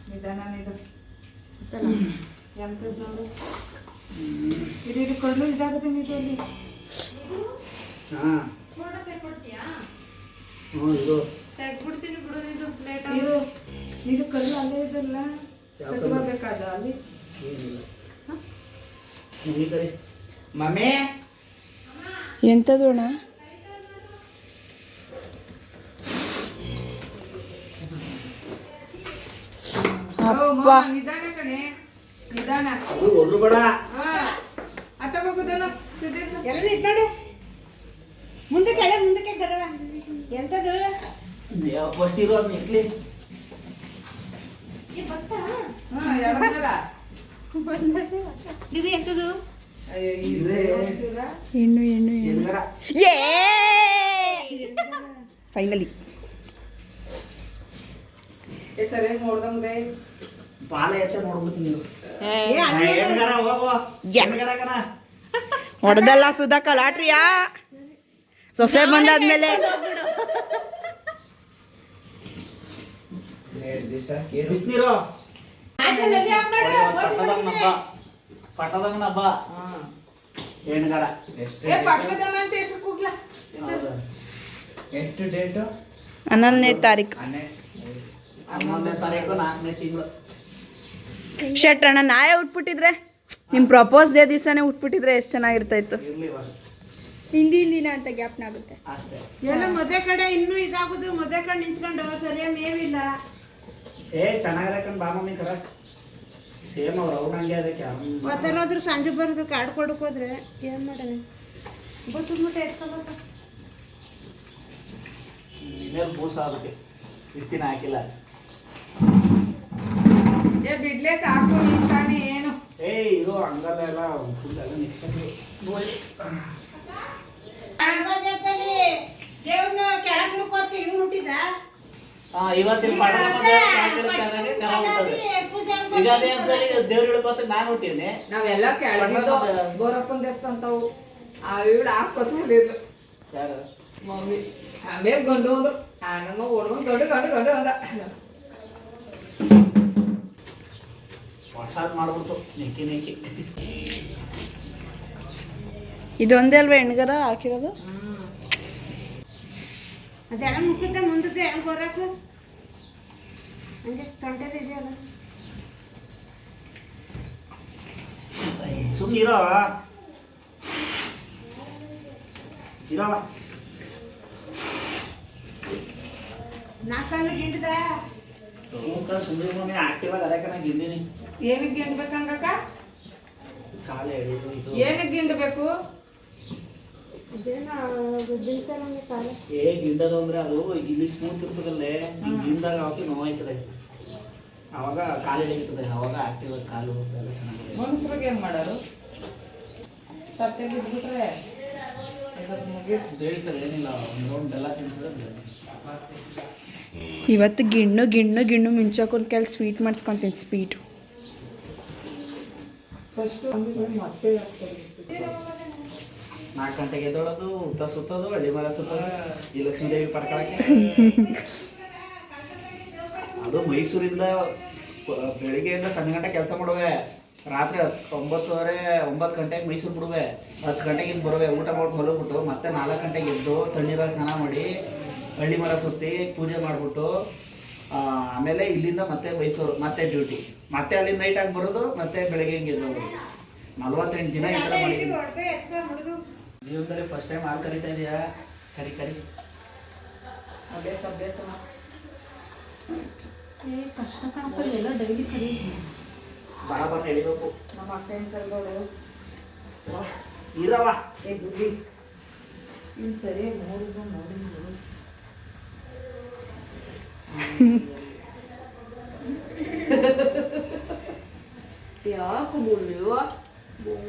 ನಿಧಾನ ಎಂಥದ್ದು ನೋಡು ಇದು ಕಡ್ಲು ಇದಾಗುತ್ತೆ ನೀವು ಅಲ್ಲಿ ತೆಗ್ಬಿಡ್ತೀನಿ ಬಿಡು ಇದು ಪ್ಲೇಟ್ ಇದು ಕಲ್ಲು ಅಲ್ಲೇ ಇದಲ್ಲ ಕಟ್ಕೋಬೇಕಾದ ಅಲ್ಲಿ ಮಮ್ಮಿ ಎಂಥದ್ದು ಅಣ್ಣ ನಿಧಾನ ಕಣೆ ನಿಧಾನ ಹೋದ್ರು ಬೇಡ ಅತ್ತ ಹೋಗುದಲ್ಲ ಎಲ್ಲ ಇಟ್ನಾಡು ಮುಂದಕ್ಕೆ ಬರವ ಎಂತದು ಫಸ್ಟ್ ಇರೋದು ನಿಕ್ಲಿ ಇದು ಎಂತದು ಹೆಣ್ಣು ಫೈನಲಿ ಸರಿಯಾಗಿ ನೋಡ್ದಂಗೆ ಬಾಲ ಎತ್ತ ನೋಡ್ಬಿಟ್ಟು ನೀವು ಹೆಣ್ಗಾರ ಹೋಗೋ ಹೆಣ್ಗಾರಕನ ಹೊಡೆದಲ್ಲ ಸುಧಾ ಕಲಾಟ್ರಿಯಾ ಸೊಸೆ ಬಂದಾದ್ಮೇಲೆ ಬಿಸ್ನೀರು ಪಟ್ಟದಮ್ಮನ ಹಬ್ಬ ಹೆಣ್ಗಾರ ಪಕ್ಕದಮ್ಮ ಅಂತ ಹೆಸರು ಕೂಗ್ಲ ಎಷ್ಟು ಡೇಟು 11ನೇ ತಾರೀಕು 11ನೇ ತಾರೀಕು 4ನೇ ತಿಂಗಳು ಶೆಟ್ರಣ್ಣ ನಾಳೆ ಉಟ್ಬಿಟ್ಟಿದ್ರೆ ನಿಮ್ಮ ಪ್ರಪೋಸ್ ಡೇ ದಿವಸನೇ ಉಟ್ಬಿಟ್ಟಿದ್ರೆ ಎಷ್ಟು ಚೆನ್ನಾಗಿರ್ತಾಯಿತ್ತು. ಹಿಂದಿನ ಅಂತ ಗ್ಯಾಪ್ನ ಆಗುತ್ತೆ ಅಷ್ಟೇ. ಎಲ್ಲ ಮದುವೆ ಕಡೆ ಇನ್ನೂ ಇದಾಗುದು ಮದುವೆ ಕಡೆ ನಿಂತ್ಕೊಂಡು ಸರಿಯಾಗಿ ಮೇವಿಲ್ಲ ಚೆನ್ನಾಗಿರಕಂಡ್ ಬಾ ಮಮ್ಮಿ ಕರ ಸೇಮ್ ಅವ್ರು ಅವ್ರು ಹಂಗೆ ಅದಕ್ಕೆ ಮತ್ತೇನಾದ್ರೂ ಸಂಜೆ ಬರೋದು ಕಾಡು ಕೊಡಕ್ಕೆ ಹೋದ್ರೆ ಏನು ಮಾಡೋಣ ಗೊತ್ತುಬಿಟ್ಟು ಎತ್ಕೊಬೇಕ ಮೇಲೆ ಬೂಸ ಅದಕ್ಕೆ ಇಷ್ಟು ದಿನ ಹಾಕಿಲ್ಲ ಬಿಡ್ಲೆ ಸಾಕು ನೀನ್ ತಾನೇ ಏನು ಇದು ಹಂಗಲ್ಲ ಎಲ್ಲ ಫುಲ್ ಎಲ್ಲ ನಿಷ್ಕಂಡು ದೇವ್ರನ್ನ ಕೆಳಗೆ ಕೊಟ್ಟು ಇವ್ ಹುಟ್ಟಿದ ಇವತ್ತಿನ ಯುಗಾದಿ ಹಬ್ಬದಲ್ಲಿ ದೇವ್ರ ಇಳ್ಕೊತ ನಾನು ಹುಟ್ಟಿನಿ ನಾವೆಲ್ಲ ಕೆಳಗಿದ್ದು ಬೋರಪ್ಪನ ದೇವಸ್ಥಾನವು ಆ ಇವಳು ಹಾಕೋತಿದ್ದು ಯಾರು ಮಮ್ಮಿ ಆಮೇಲೆ ಗಂಡು ಹೋದ್ರು ನಮ್ಮ ಓಡ್ಕೊಂಡು ಗಂಡು ಅಂದ ಹೊಸಾದ್ ಮಾಡ್ಬಿಡ್ತು ನೆಕ್ಕಿ ಇದೊಂದೇ ಅಲ್ವಾ ಹೆಣ್ಗರ ಹಾಕಿರೋದು. ಅದೆಲ್ಲ ಮುಖದ ಮುಂದದ್ದು ಹೆಂಗೆ ಬರೋಕೆ ಹಂಗೆ ತೊಂಟದ ಇದೆಯಲ್ಲ ಸುಮ್ಮನೆ ಇರೋವ ನಾಲ್ಕಲ್ಲಿ ಗಿಂಡದ ಸುಮ್ಮನೆ ಮಮ್ಮಿ ಆಕ್ಟಿವ್ ಆಗಿ ಅದಕ್ಕೆ ನಾನು ಗಿಂಡಿನಿ ಏನಕ್ಕೆ ಗಿಂಡ್ಬೇಕಂಗಕ್ಕ ಕಾಲ ಹೇಳಿದ್ರು ಇದು ಏನಕ್ಕೆ ಗಿಂಡ್ಬೇಕು ಕಾಲ ಗಿಂಡದು ಅಂದ್ರೆ ಅದು ಇಲ್ಲಿ ಸ್ಮೂತ್ ಇರ್ತದಲ್ಲೇ ಗಿಂದಾಗ ಅವಕ್ಕೆ ನೋವಾಯ್ತದೆ ಅವಾಗ ಕಾಲು ಹಿಡಿತದೆ ಅವಾಗ ಆಕ್ಟಿವ್ ಆಗಿ ಕಾಲು ಎಲ್ಲ ಚೆನ್ನಾಗಿದೆ. ಮನುಷ್ಯರಿಗೆ ಏನ್ ಮಾಡೋರು ಸತ್ಯ ಬಿದ್ಬಿಟ್ರೆ ಹೇಳ್ತಾರೆ ಏನಿಲ್ಲ ಒಂದು ರೌಂಡ್ ಬೆಲ್ಲ ತಿನ್ಸಿದ್ರೆ ಇವತ್ತು ಗಿಣ್ಣು ಮಿಂಚೋಕೊಂದು ಕೆಲ ಸ್ವೀಟ್ ಮಾಡಿಸ್ಕೊಂತೀನಿ ಸ್ವೀಟು. ಫಸ್ಟ್ ಮತ್ತೆ 4 ಗಂಟೆಗೆ ಎದ್ದೋಳೋದು ಉತ್ತ ಸುತ್ತೋದು ಹಳ್ಳಿ ಮರ ಸುತ್ತೋದು ಈ ಲಕ್ಷ್ಮೀ ದೇವಿ ಪರ್ಕಳಕ್ಕೆ ಅದು ಮೈಸೂರಿಂದ ಬೆಳಿಗ್ಗೆಯಿಂದ ಸಂಜೆ ಗಂಟೆ ಕೆಲಸ ಮಾಡುವೆ ರಾತ್ರಿ 9 ಗಂಟೆಗೆ ಮೈಸೂರು ಬಿಡುವೆ 10 ಗಂಟೆಗೆ ಬರುವೆ ಊಟ ಮಾಡಿ ಮಲಗ್ಬಿಟ್ಟು ಮತ್ತೆ 4 ಗಂಟೆಗೆ ಎದ್ದು ತಣ್ಣೀರಾಗ ಸ್ನಾನ ಮಾಡಿ ಹಳ್ಳಿ ಮರ ಸುತ್ತಿ ಪೂಜೆ ಮಾಡಿಬಿಟ್ಟು ಆಮೇಲೆ ಇಲ್ಲಿಂದ ಮತ್ತೆ ಮೈಸೂರು ಮತ್ತೆ ಡ್ಯೂಟಿ ಮತ್ತೆ ಅಲ್ಲಿಂದ ನೈಟಾಗಿ ಬರೋದು ಮತ್ತೆ ಬೆಳಗ್ಗೆ ಎದ್ದು ಹೋಗೋದು 48 ದಿನ ಈ ಥರ ಮಾಡಿದ್ದೀನಿ ಜೀವನದಲ್ಲಿ ಫಸ್ಟ್ ಟೈಮ್ ಹಾಲು ಕರಿತಾ ಇದೆಯಾ ಕರಿ ಅಭ್ಯಾಸ ಕಷ್ಟ ಕಾಣಪ್ಪ ಎಲ್ಲ ಡೈಲಿ ಕರಿ ಬರ ಎಳಿಬೇಕು ನಮ್ಮ ಅಕ್ಕ ಏನು ಸರ್ಬೋದು ಇರವ ಬುದ್ಧಿ ಇನ್ನು ಸರಿಯಾಗಿ ನೋಡಿದ್ರು ಯಾಕೆ ಬುಳ್ಳಿವ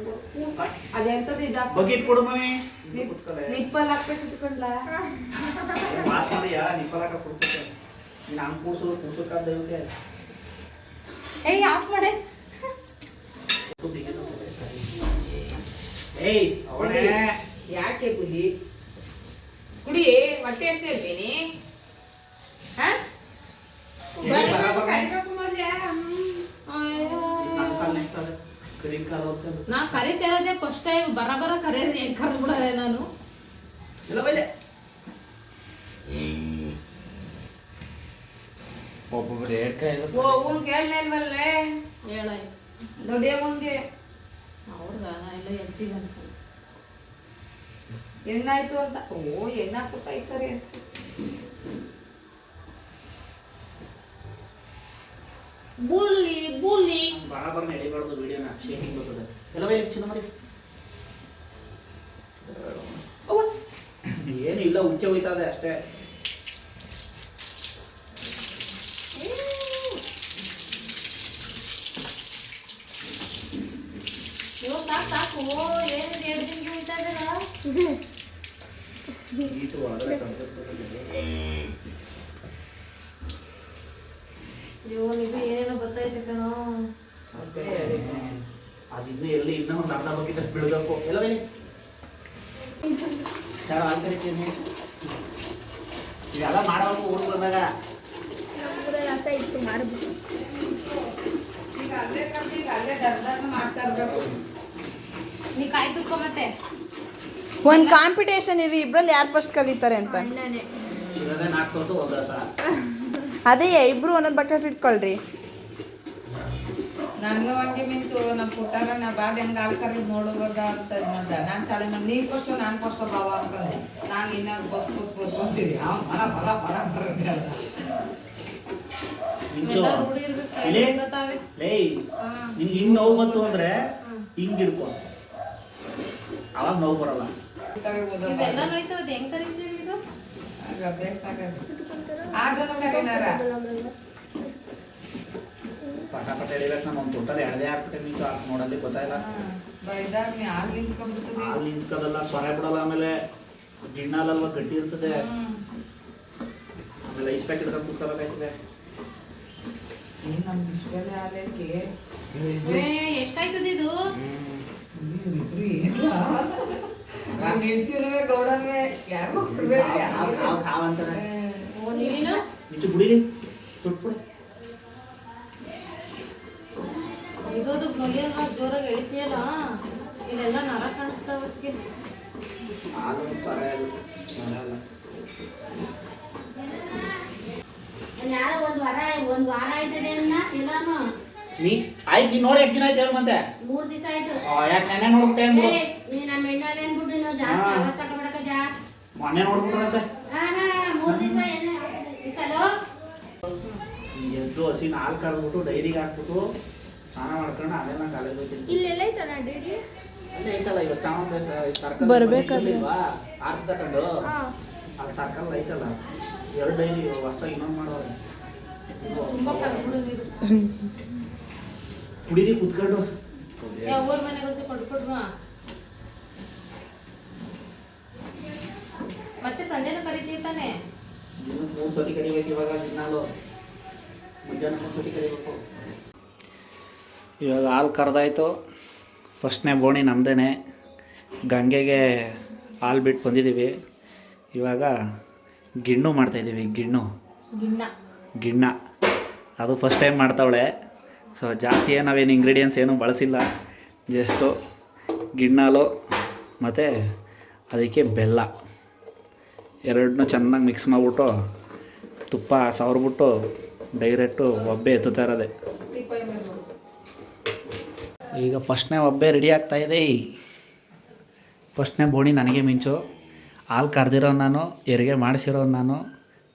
ಅದೆಂತದ್ದು ಇದಾಕ ಬಕೆಟ್ ಕೊಡು ಮಮ್ಮಿ ನಿಪ್ಪಲ್ ಹಾಕ್ಬೇಕು ಇಟ್ಕೊಂಡ್ಲ ಮಾತು ನೋಡಿಯಾ ನಿಪ್ಪಲಾಕ ಕುಡ್ಸುತ್ತೆ ನೀನು ಹಂಗೆ ಕೂಸೋಕ್ಕಾದ ದೈವಕ್ಕೆ ಆಫ್ ಮಾಡೆ ಅವಳೇ ಯಾಕೆ ಬುದ್ಧಿ ಕುಡಿ ಹೊಟ್ಟೆ ಸೇರ್ಬೇನಿ ಹಾ? ಎಲ್ಲಿ ಬರ ಬರ ಕರಿಬೇಕು ಮೊದ್ಲೇ. ಅಯ್ಯೋ. ನನ್ನ ಕಾಲ್ ನಿಂತದೆ. ಕರಿ ಕಾಲ್ ಹೋಗ್ತದೆ. ನಾ ಕರಿತಿರೋದೇ ಫಸ್ಟ್ ಟೈಮ್ ಬರ ಕರೆಯೋದು ಹೆಂಗ್ ಕರೆದು ಬಿಡೋದೆ ನಾನು. ಎಲ್ಲ ಬೈಲೆ ಒಬ್ಬೊಬ್ರು ಹೇಳ್ಕಾಯ್ದು ಹೋಗುನ್ ಕೇಳಲಿಲ್ವಲ್ಲೇ ಹೇಳಾಯ್ತು ದೊಡ್ಡವಂಗೆ ಅವ್ರಗ ಎಲ್ಲ ಹೆಚ್ಚಿಗೆ ಅಂತ ಎಣ್ಣಾಯ್ತು ಅಂತ ಓ ಎಣ್ಣೆ ಹಾಕ್ಬಿಟ್ಟ ಈ ಸರಿ ಅಂತ ಬುಲ್ಲಿ ಬರಾಬರ್ ಎಳಿಬಾರ್ದು ವಿಡಿಯೋನ ಶೇಕಿಂಗ್ ಬರ್ತದೆ ಎಲ್ಲ ಬೈಲೆ ಚಿನ್ನ ಮಾಡಿ ಏನು ಇಲ್ಲ ಉಚ್ಚೆ ಹೋಯ್ತದೆ ಅಷ್ಟೇ ಸಾಕು ಏನಿದೆ 2 ದಿನಕ್ಕೆ ಹೋಯ್ತಾ ಇದ್ದಾರ ಈಟು ಒಳಗಡೆ ಇವನಿಗೂ ಏನೇನೋ ಗೊತ್ತೈತೆ ಕಣೋ ಅದಿನ್ನೂ ಎಲ್ಲಿ ಇನ್ನೂ ಒಂದು ಅರ್ಧ ಬಕೆಟ್ ಬೀಳ್ಬೇಕು ಎಲ್ಲ ಬೈಲೆ ಚಾರ ಆಲ್ಕರಿತೀನಿ ಇದೆಲ್ಲ ಮಾಡಬೇಕು ಊರಿಗೆ ಬಂದಾಗ ಈಗ ಅಲ್ಲೇ ಕರ್ದು ಈಗ ಅಲ್ಲೇ ದರ್ದಾನ ಮಾಡ್ತಾ ಇರ್ಬೇಕು ನೀ ಕಾಯಿ ತುಕ್ಕೋ ಮತ್ತೆ ಒಂದು ಕಾಂಪಿಟೇಷನ್ ಇರಿ ಇಬ್ರಲ್ಲಿ ಯಾರು ಫಸ್ಟ್ ಕಲಿತಾರೆ ಅಂತ ಇರೋದೇ 4 ಕೊಟ್ಟು ಒಂದು ರಸ ಅದೇ ಇಬ್ರು ಒಂದೊಂದು ಬಕೆಟ್ ಇಟ್ಕೊಳ್ರಿ ನಂಗೆ ಹಂಗೆ ಮಿಂಚು ನಮ್ಮ ಪುಟ್ಟಾರ ನಾ ಬಾಗ ಹೆಂಗೆ ಹಾಲು ಕರೆದು ನೋಡುವಾಗ ಅಂತ ಇದು ಮಾಡ್ದೆ ನಾನು ಚಾಲೆ ಮಾಡಿ ನೀನು ಫಸ್ಟು ನಾನು ಫಸ್ಟು ಬಾವ ಅನ್ಕೊಂಡೆ ನಾನು ಇನ್ನಾಗ ಬಸ್ ಅಂತೀರಿ ಅವ್ನು ಬರ ಮಿಂಚು ಎಲ್ಲ ರೂಢಿ ಇರ್ಬೇಕು ಕೈ ಇಲ್ಲಿ ಗೊತ್ತಾವೆ ಲೇ ನಿಂಗೆ ಹಿಂಗೆ ನೋವು ಬಂತು ಅಂದರೆ ಹಿಂಗೆ ಹಿಡ್ಕೊ ಅವಾಗ ನೋವು ಬರಲ್ಲ ಇವೆಲ್ಲ ನೋಯ್ತು ಅದು ಹೆಂಗ್ ಕರೀತೀರಿ ಇದು ಆಗಲ್ಲ ಕರೀನಾರ ಪಟ ಎಳಿಬೇಕು ನಾನು ಒಂದು ತೊಟ್ಟಲ್ಲಿ ಎಳ್ದೇ ಹಾಕ್ಬಿಟ್ಟೆ ಮಿಂಚು ಹಾಕಿ ನೋಡಲ್ಲಿ ಗೊತ್ತಾಯಿಲ್ಲ ಬೈದಾಗ ನೀ ಹಾಲು ನಿಂತ್ಕೊಂಡ್ಬಿಡ್ತದೆ ಅಲ್ಲಿ ನಿಂತ್ಕೋದಲ್ಲ ಸೊರೆ ಬಿಡಲ್ಲ ಆಮೇಲೆ ಗಿಣ್ಣಾಲಲ್ವ ಗಟ್ಟಿ ಇರ್ತದೆ ಆಮೇಲೆ ಐಸ್ ಪ್ಯಾಕ್ ಹಿಡ್ಕೊಂಡು ಕುತ್ಕೋಬೇಕಾಯ್ತದೆ ನಮ್ಗೆ ಇಷ್ಟೆಲ್ಲ ಹಾಲಕ್ಕೆ ಎಷ್ಟಾಯ್ತದ ಇದು ನಾನು ಹೆಂಚಿನವೇ ಗೌಡನ್ವೇ ಯಾರು ಕಾವ್ ಅಂತಾರೆ ನೀನು ಮಿಂಚು ಬಿಡಿರಿ ತುಟ್ಬಿಡಿ ಇದೋದು ನೊಯ್ಯಲ್ವ ಜೋರಾಗಿ ಎಳಿತೀಯಲ್ಲ ಇಲ್ಲೆಲ್ಲ ನರ ಕಾಣಿಸ್ತಾವ ಅದಕ್ಕೆ ಹಾಲು ಸೊರೆ ಅಲ್ಲ ಯಾರೋ ಒಂದ್ ವಾರ ಆಯ್ತದೆ ಅನ್ನ ಎಲ್ಲಾನು ನೀ ಆಯ್ತು ನೀ ನೋಡಿ ಎಷ್ಟು ದಿನ ಆಯ್ತು ಹೇಳು ಮತ್ತೆ 3 ದಿವಸ ಆಯ್ತು ಯಾಕೆ ನೆನ್ನೆ ನೋಡ್ಬಿಟ್ಟೆ ಅಂದ್ಬಿಡು ನೀ ನಮ್ಮ ಎಣ್ಣೆ ಅನ್ಬಿಟ್ಟು ನೀನು ಜಾಸ್ತಿ ಹಾ. ಅವತ್ತ ತಗೊಳಕ ಜಾ ಮೊನ್ನೆ ನೋಡ್ಬಿಟ್ರಂತೆ 3 ದಿವಸ ಎಣ್ಣೆ ಇಸಲು ಎದ್ದು ಹಸಿನ ಹಾಲು ಕರೆದ್ಬಿಟ್ಟು ಡೈರಿಗೆ ಹಾಕ್ಬಿಟ್ಟು ಸ್ನಾನ ಮಾಡ್ಕೊಂಡು ಆಮೇಲೆ ನಾನು ಕಾಲೇಜ್ ಹೋಗ್ತೀನಿ ಇಲ್ಲೆಲ್ಲ ಐತಲ್ಲ ಡೈರಿ ಅಲ್ಲೇ ಐತಲ್ಲ ಇವತ್ತು ಚಾಮಂತ ಸರ್ಕಲ್ ಬರ್ಬೇಕಾದ್ರೆ. ಆರ್ತ ತಗೊಂಡು ಅಲ್ಲಿ ಸರ್ಕಲ್ ಐತಲ್ಲ 2 ಡೈರಿ ಹೊಸ್ದಾಗಿ ಇನ್ನೊಂದು ಮಾಡೋರು ತುಂಬಾ ಕರ್ಬಿಡು ನೀರು ಕುಡೀರಿ ಕುತ್ಕೊಂಡು ಊರ್ ಮನೆಗೆ ಹೊಸ ಕೊಡ್ಕೊಡ್ವಾ ಮತ್ತೆ ಸಂಜೆನೂ ಕರಿತೀವಿ ತಾನೆ ದಿನಕ್ಕೆ 3 ಸತಿ ಕರಿಬೇಕು ಇವಾಗ ದಿನಾಲು ಮಧ್ಯಾಹ್ನ 3 ಸತಿ ಕರಿಬೇಕು ಇವಾಗ ಹಾಲು ಕರೆದಾಯ್ತು ಫಸ್ಟ್ನೇ ಬೋಣಿ ನಮ್ಮದೇ ಗಂಗೆಗೆ ಹಾಲು ಬಿಟ್ಟು ಬಂದಿದ್ದೀವಿ ಇವಾಗ ಗಿಣ್ಣು ಮಾಡ್ತಾಯಿದ್ದೀವಿ ಗಿಣ್ಣ ಅದು ಫಸ್ಟ್ ಟೈಮ್ ಮಾಡ್ತಾವಳೆ ಸೊ ಜಾಸ್ತಿ ಏನು ನಾವೇನು ಇಂಗ್ರೀಡಿಯೆಂಟ್ಸ್ ಏನು ಬಳಸಿಲ್ಲ ಜಸ್ಟು ಗಿಣ್ಣಾಲು ಮತ್ತು ಅದಕ್ಕೆ ಬೆಲ್ಲ ಎರಡನ್ನೂ ಚೆನ್ನಾಗಿ ಮಿಕ್ಸ್ ಮಾಡಿಬಿಟ್ಟು ತುಪ್ಪ ಸವರ್ಬಿಟ್ಟು ಡೈರೆಕ್ಟು ಒಬ್ಬೆ ಎತ್ತುತ್ತಾ ಇರೋದೆ ಈಗ ಫಸ್ಟ್ನೇ ಒಬ್ಬೆ ರೆಡಿ ಆಗ್ತಾಯಿದೆ ಫಸ್ಟ್ನೇ ಬೋಣಿ ನನಗೆ ಮಿಂಚು ಹಾಲು ಕರೆದಿರೋ ನಾನು ಹೆರಿಗೆ ಮಾಡಿಸಿರೋ ನಾನು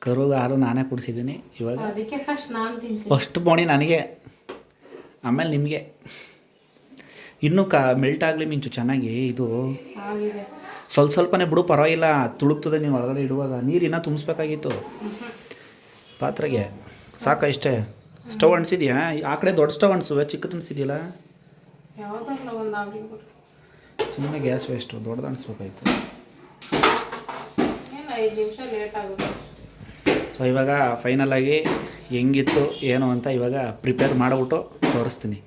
ಕರುಗೆ ಹಾಲು ನಾನೇ ಕುಡಿಸಿದ್ದೀನಿ ಇವಾಗ ಅದಕ್ಕೆ ಫಸ್ಟ್ ನಾನು ತಿಂತೀನಿ ಫಸ್ಟ್ ಬೋಣಿ ನನಗೆ ಆಮೇಲೆ ನಿಮಗೆ ಇನ್ನೂ ಮೆಲ್ಟ್ ಆಗಲಿ ಮಿಂಚು ಚೆನ್ನಾಗಿ ಇದು ಆಗಿದೆ ಸ್ವಲ್ಪನೇ ಬಿಡು ಪರವಾಗಿಲ್ಲ ತುಳುಕ್ತದೆ ನೀವು ಹೊರಗಡೆ ಇಡುವಾಗ ನೀರು ಇನ್ನೂ ತುಂಬಿಸ್ಬೇಕಾಗಿತ್ತು ಪಾತ್ರೆಗೆ ಸಾಕ ಇಷ್ಟೇ ಸ್ಟವ್ ಅಣಿಸಿದ್ಯಾ ಆ ಕಡೆ ದೊಡ್ಡ ಸ್ಟವ್ ಅಣಿಸುವೆ ಚಿಕ್ಕದು ಅನಿಸಿದ್ಯಲ್ಲ ಯಾವ್ದಾಗಲ್ಲ ಒಂದು ಆಗಲಿ ಸುಮ್ಮನೆ ಗ್ಯಾಸ್ ವೇಸ್ಟು ದೊಡ್ಡದು ಅನಿಸ್ಬೇಕಾಯ್ತು ಏನು 5 ನಿಮಿಷ ಲೇಟ್ ಆಗುತ್ತೆ ಸೊ ಇವಾಗ ಫೈನಲಾಗಿ ಹೆಂಗಿತ್ತು ಏನು ಅಂತ ಇವಾಗ ಪ್ರಿಪೇರ್ ಮಾಡಿಬಿಟ್ಟು ತೋರಿಸ್ತೀನಿ